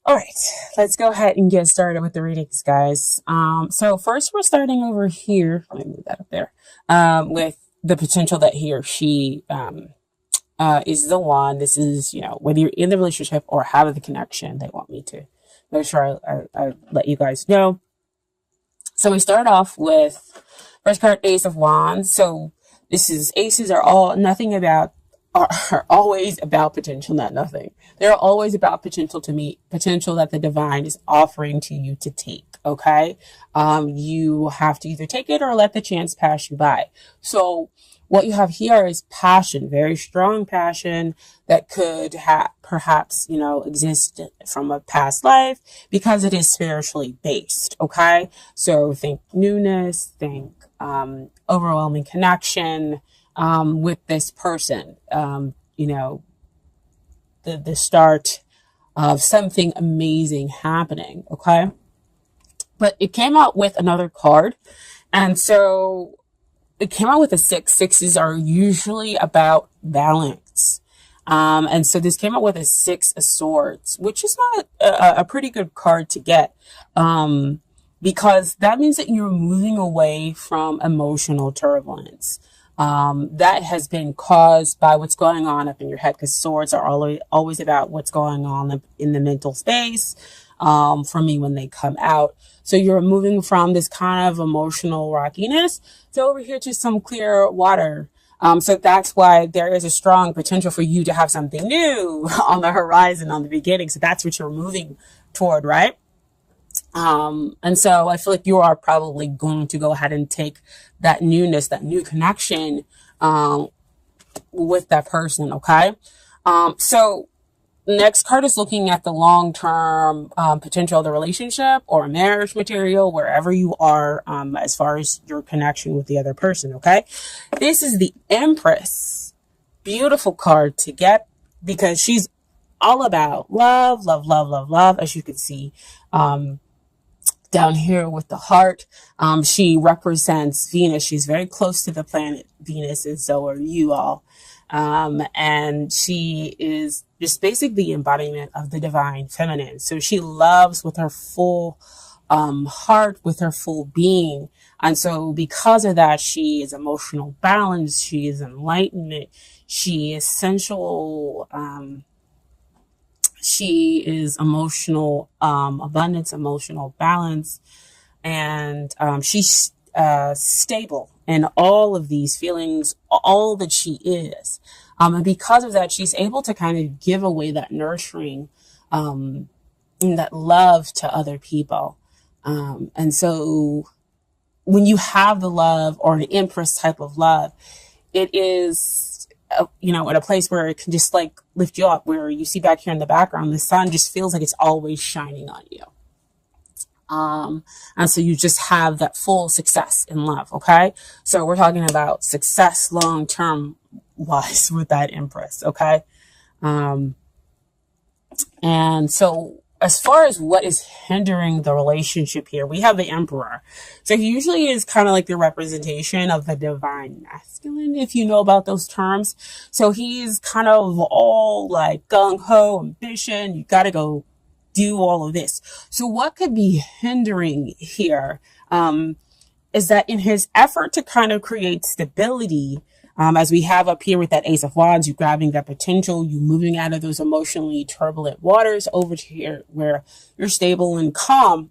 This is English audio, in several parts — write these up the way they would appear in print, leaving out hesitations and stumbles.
All right, let's go ahead and get started with the readings, guys. So first we're starting over here. Let me move that up there. With the potential that he or she is the one. This is, whether you're in the relationship or have the connection, they want me to make sure I let you guys know. So we start off with first card, Ace of Wands. So this is aces are always about potential, not nothing. They're always about potential to meet, potential that the divine is offering to you to take. Okay. You have to either take it or let the chance pass you by. So what you have here is passion, very strong passion that could perhaps, exist from a past life because it is spiritually based. Okay. So think newness, think, overwhelming connection, with this person, the start of something amazing happening. Okay. But it came out with another card. And so it came out with a 6. Sixes are usually about balance. And so this came out with a 6 of Swords, which is not a pretty good card to get. Because that means that you're moving away from emotional turbulence. That has been caused by what's going on up in your head, because swords are always about what's going on in the mental space, for me when they come out. So you're moving from this kind of emotional rockiness to over here to some clear water. So that's why there is a strong potential for you to have something new on the horizon, on the beginning. So that's what you're moving toward, right? And so I feel like you are probably going to go ahead and take that newness, that new connection, with that person. Okay. So next card is looking at the long-term, potential of the relationship or marriage material, wherever you are, as far as your connection with the other person. Okay. This is the Empress. Beautiful card to get because she's all about love, love, love, love, love, as you can see, down here with the heart. She represents Venus. She's very close to the planet Venus, and so are you all. And she is just basically the embodiment of the divine feminine. So she loves with her full heart, with her full being. And so because of that, she is emotional balance. She is enlightenment. She is sensual, she is emotional abundance, emotional balance, and she's stable in all of these feelings, all that she is. And because of that, she's able to kind of give away that nurturing, and that love to other people. And so when you have the love, or an Empress type of love, it is, in a place where it can just like lift you up, where you see back here in the background, the sun just feels like it's always shining on you. And so you just have that full success in love. Okay. So we're talking about success long-term wise with that Empress. Okay. And so as far as what is hindering the relationship here, we have the Emperor. So he usually is kind of like the representation of the divine masculine, if you know about those terms. So he's kind of all like gung-ho, ambition. You got to go do all of this. So what could be hindering here, is that in his effort to kind of create stability, as we have up here with that Ace of Wands, you grabbing that potential, you moving out of those emotionally turbulent waters over to here where you're stable and calm.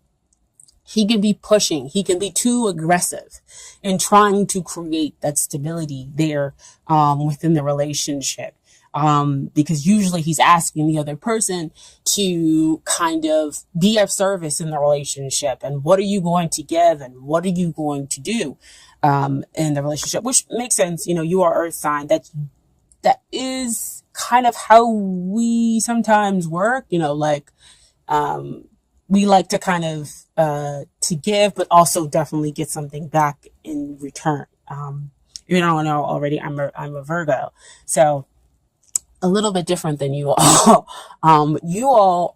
He can be pushing. He can be too aggressive in trying to create that stability there, within the relationship. Because usually he's asking the other person to kind of be of service in the relationship. And what are you going to give? And what are you going to do? In the relationship, which makes sense. You are Earth sign. That is kind of how we sometimes work. We like to kind of, to give, but also definitely get something back in return. You don't know already, I'm a Virgo. So a little bit different than you all. You all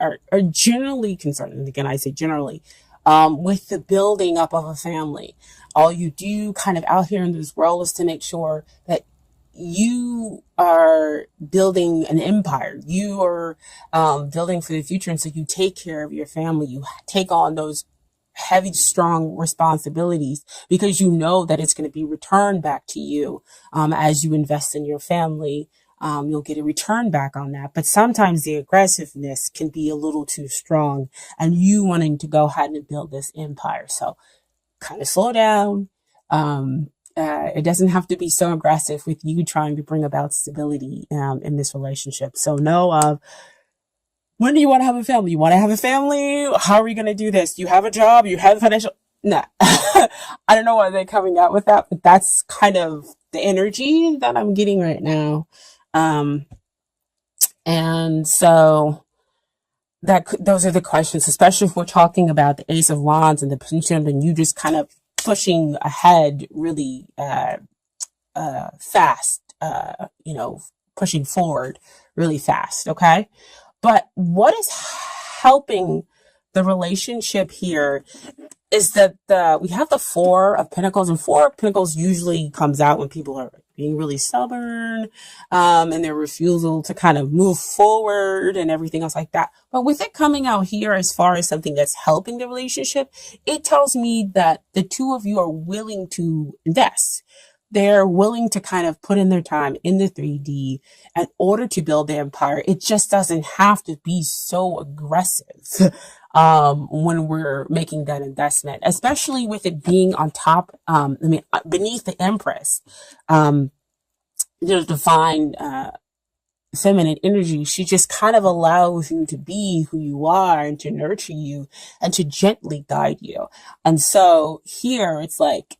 are generally concerned. And again, I say generally, with the building up of a family. All you do kind of out here in this world is to make sure that you are building an empire. You are building for the future. And so you take care of your family. You take on those heavy, strong responsibilities because you know that it's going to be returned back to you as you invest in your family. You'll get a return back on that. But sometimes the aggressiveness can be a little too strong and you wanting to go ahead and build this empire. So kind of slow down. It doesn't have to be so aggressive with you trying to bring about stability in this relationship. So know when do you want to have a family? You want to have a family? How are we going to do this? You have a job? You have financial? Nah. I don't know why they're coming out with that, but that's kind of the energy that I'm getting right now. And so those are the questions, especially if we're talking about the Ace of Wands and the Pendulum, and you just kind of pushing ahead really fast, pushing forward really fast. Okay. But what is helping the relationship here is that we have the Four of Pentacles, and Four of Pentacles usually comes out when people are being really stubborn, and their refusal to kind of move forward and everything else like that. But with it coming out here as far as something that's helping the relationship, it tells me that the two of you are willing to invest. They're willing to kind of put in their time in the 3D in order to build the empire. It just doesn't have to be so aggressive when we're making that investment, especially with it being on top, beneath the Empress, the divine feminine energy. She just kind of allows you to be who you are and to nurture you and to gently guide you. And so here it's like,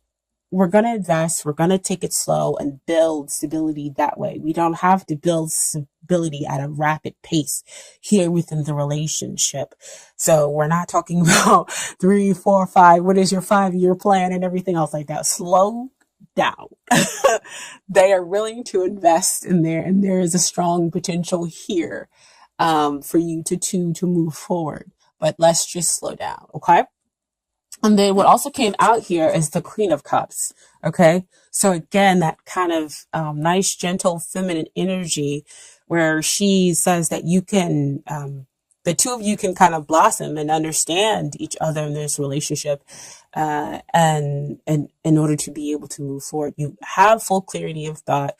we're going to invest, we're going to take it slow and build stability that way. We don't have to build stability at a rapid pace here within the relationship. So we're not talking about 3, 4, 5, what is your 5-year plan and everything else like that. Slow down. They are willing to invest in there, and there is a strong potential here for you to move forward. But let's just slow down, okay? And then what also came out here is the Queen of Cups. Okay. So again, that kind of nice, gentle, feminine energy where she says that you can, the two of you can kind of blossom and understand each other in this relationship. And in order to be able to move forward, you have full clarity of thought.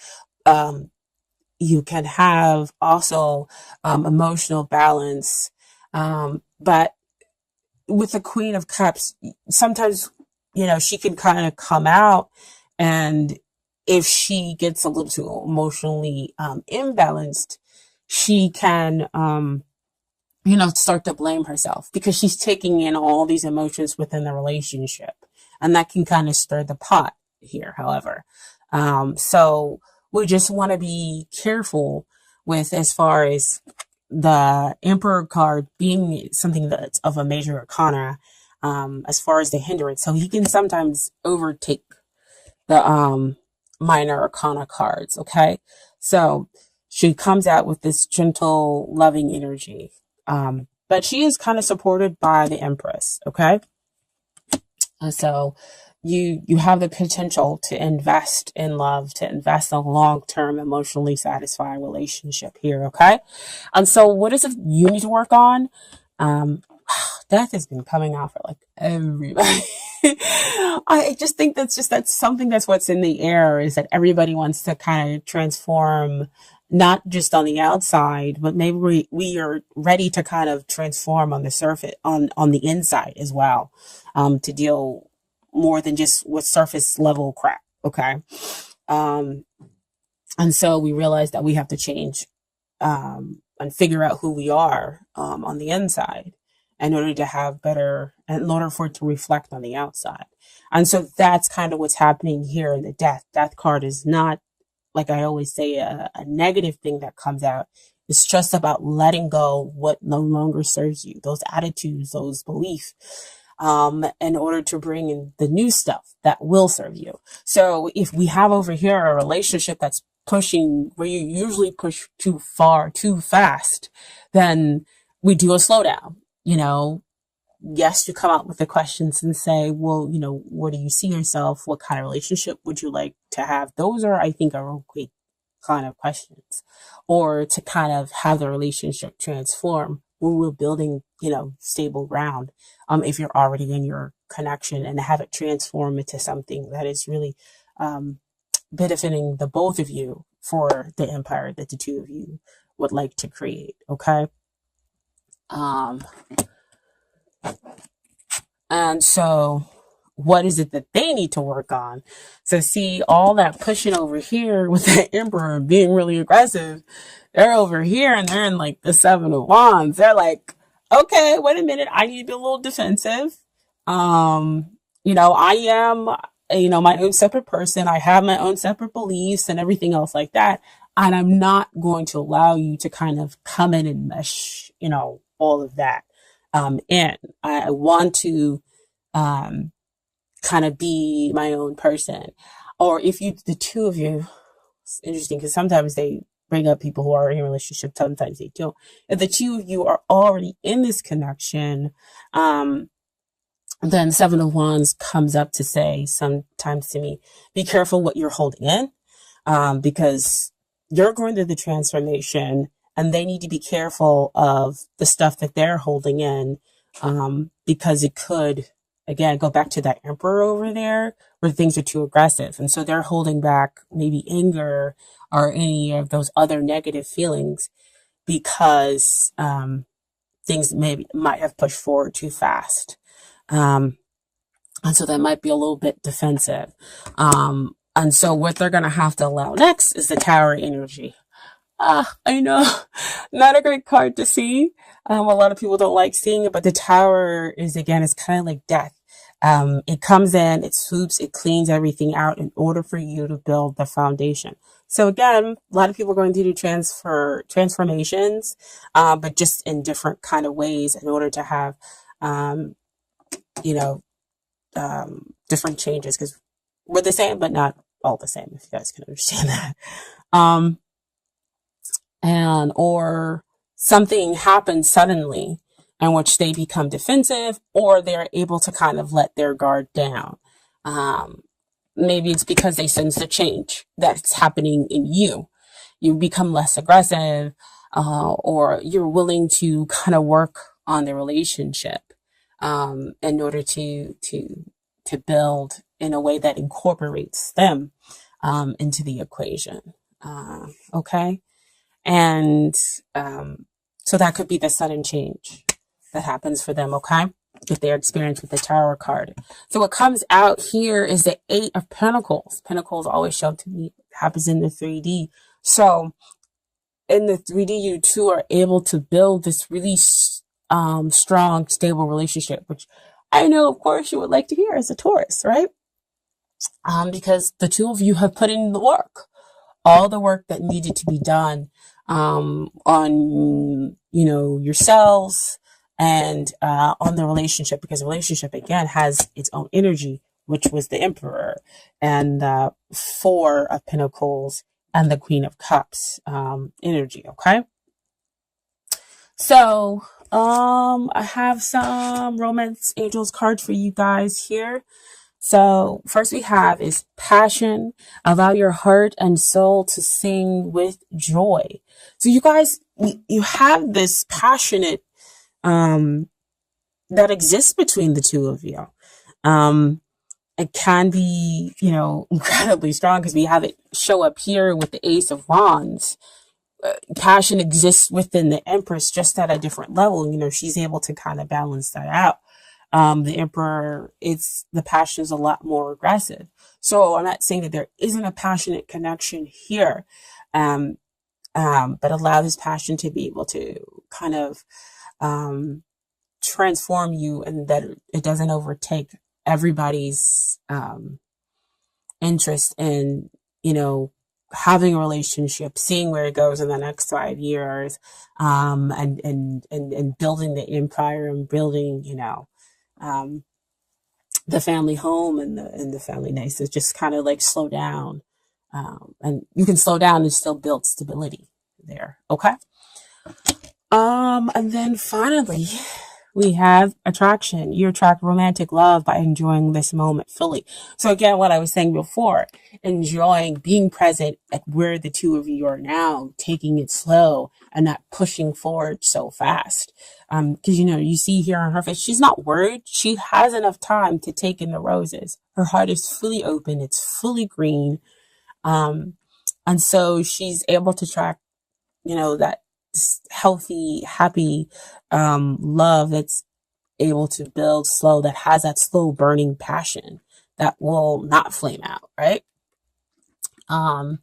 You can have also, emotional balance. But with the Queen of Cups, sometimes, she can kind of come out, and if she gets a little too emotionally imbalanced, she can, start to blame herself because she's taking in all these emotions within the relationship. And that can kind of stir the pot here, however. So we just want to be careful with as far as the Emperor card being something that's of a major arcana, as far as the hindrance. So he can sometimes overtake the minor arcana cards. Okay. So she comes out with this gentle, loving energy. But she is kind of supported by the Empress. Okay. So you have the potential to invest in love, to invest in a long-term, emotionally satisfying relationship here, okay? And so what is it you need to work on? Death has been coming out for like everybody. I just think that's something that's what's in the air, is that everybody wants to kind of transform, not just on the outside, but maybe we are ready to kind of transform on the surface, on the inside as well, to deal more than just with surface level crap. Okay. And so we realize that we have to change, and figure out who we are, on the inside in order to have better, in order for it to reflect on the outside. And so that's kind of what's happening here in the death. Death card is not, like I always say, a negative thing that comes out. It's just about letting go what no longer serves you, those attitudes, those beliefs, in order to bring in the new stuff that will serve you. So if we have over here a relationship that's pushing, where you usually push too far, too fast, then we do a slowdown. Yes, you come out with the questions and say, well, where do you see yourself? What kind of relationship would you like to have? Those are, I think, are okay kind of questions, or to kind of have the relationship transform when we're building, stable ground. If you're already in your connection, and have it transform into something that is really benefiting the both of you for the empire that the two of you would like to create. Okay. Um, and so what is it that they need to work on? So see, all that pushing over here with the emperor being really aggressive, they're over here and they're in like the 7 of Wands. They're like, okay, wait a minute, I need to be a little defensive. I am, my own separate person. I have my own separate beliefs and everything else like that. And I'm not going to allow you to kind of come in and mesh, all of that in. I want to kind of be my own person. Or if the two of you, it's interesting because sometimes they bring up people who are in a relationship, sometimes they don't. If the two of you are already in this connection, then 7 of Wands comes up to say sometimes to me, be careful what you're holding in, because you're going through the transformation and they need to be careful of the stuff that they're holding in, because it could, again, go back to that emperor over there where things are too aggressive. And so they're holding back maybe anger or any of those other negative feelings because things might have pushed forward too fast. And so they might be a little bit defensive. And so what they're going to have to allow next is the Tower energy. I know, not a great card to see. A lot of people don't like seeing it, but the Tower is, again, it's kind of like death. It comes in, it swoops, it cleans everything out in order for you to build the foundation. So again, a lot of people are going through transformations, but just in different kind of ways in order to have, different changes, because we're the same, but not all the same, if you guys can understand that. Or something happens suddenly in which they become defensive, or they're able to kind of let their guard down. Maybe it's because they sense the change that's happening in you. You become less aggressive, or you're willing to kind of work on the relationship, in order to build in a way that incorporates them, into the equation. Okay. And, so that could be the sudden change that happens for them. Okay. With their experience with the Tower card. So what comes out here is the 8 of Pentacles. Pentacles always show to me happens in the 3D. So in the 3D, you two are able to build this really strong, stable relationship, which I know, of course, you would like to hear as a Taurus, right? Because the two of you have put in the work, all the work that needed to be done, on, yourselves and, on the relationship, because the relationship, again, has its own energy, which was the Emperor and the 4 of Pentacles and the Queen of Cups, energy. Okay. So, I have some Romance Angels cards for you guys here. So first we have is passion. Allow your heart and soul to sing with joy. So you guys, you have this passionate, that exists between the two of you. It can be, incredibly strong because we have it show up here with the Ace of Wands. Passion exists within the Empress, just at a different level. She's able to kind of balance that out. The Emperor, the passion is a lot more aggressive. So I'm not saying that there isn't a passionate connection here, but allow this passion to be able to kind of transform you, and that it doesn't overtake everybody's interest in, having a relationship, seeing where it goes in the next 5 years, and building the empire and building, the family home and the family nice. It's just kind of like slow down. And you can slow down and still build stability there. Okay. And then finally we have attraction. You attract romantic love by enjoying this moment fully. So again, what I was saying before, enjoying being present at where the two of you are now, taking it slow and not pushing forward so fast. Because, you see here on her face, she's not worried. She has enough time to take in the roses. Her heart is fully open. It's fully green. And so she's able to track, that healthy, happy, love that's able to build slow, that has that slow burning passion that will not flame out, right? And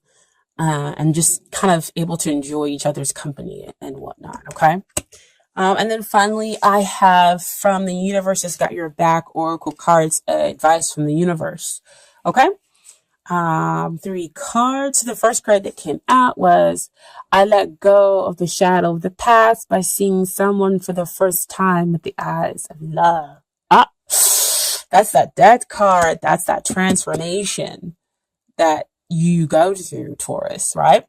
just kind of able to enjoy each other's company and whatnot, okay? And then finally, I have from the universe has got your back oracle cards, advice from the universe, okay? 3 cards. The first card that came out was, I let go of the shadow of the past by seeing someone for the first time with the eyes of love. That's that death card. That's that transformation that you go through, Taurus, right?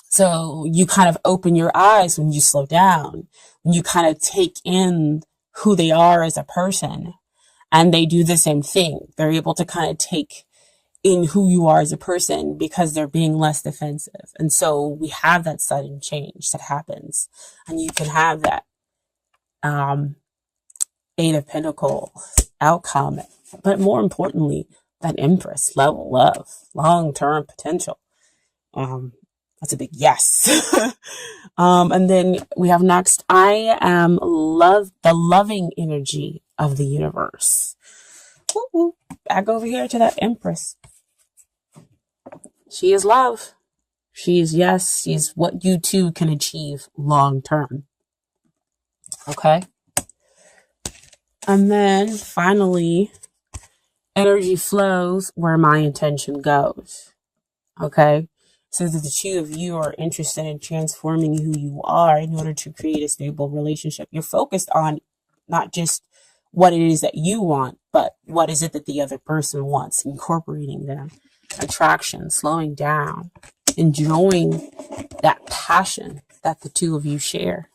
So you kind of open your eyes when you slow down, when you kind of take in who they are as a person, and they do the same thing. They're able to kind of take in who you are as a person because they're being less defensive. And so we have that sudden change that happens, and you can have that Eight of Pentacles outcome, but more importantly, that Empress level love, long-term potential. That's a big yes. And then we have next, I am the loving energy of the universe. Woo-woo. Back over here to that Empress. She is love. She is yes. She is what you two can achieve long term. Okay. And then finally, energy flows where my intention goes. Okay. So that the two of you are interested in transforming who you are in order to create a stable relationship. You're focused on not just what it is that you want, but what is it that the other person wants, incorporating them. Attraction, slowing down, enjoying that passion that the two of you share.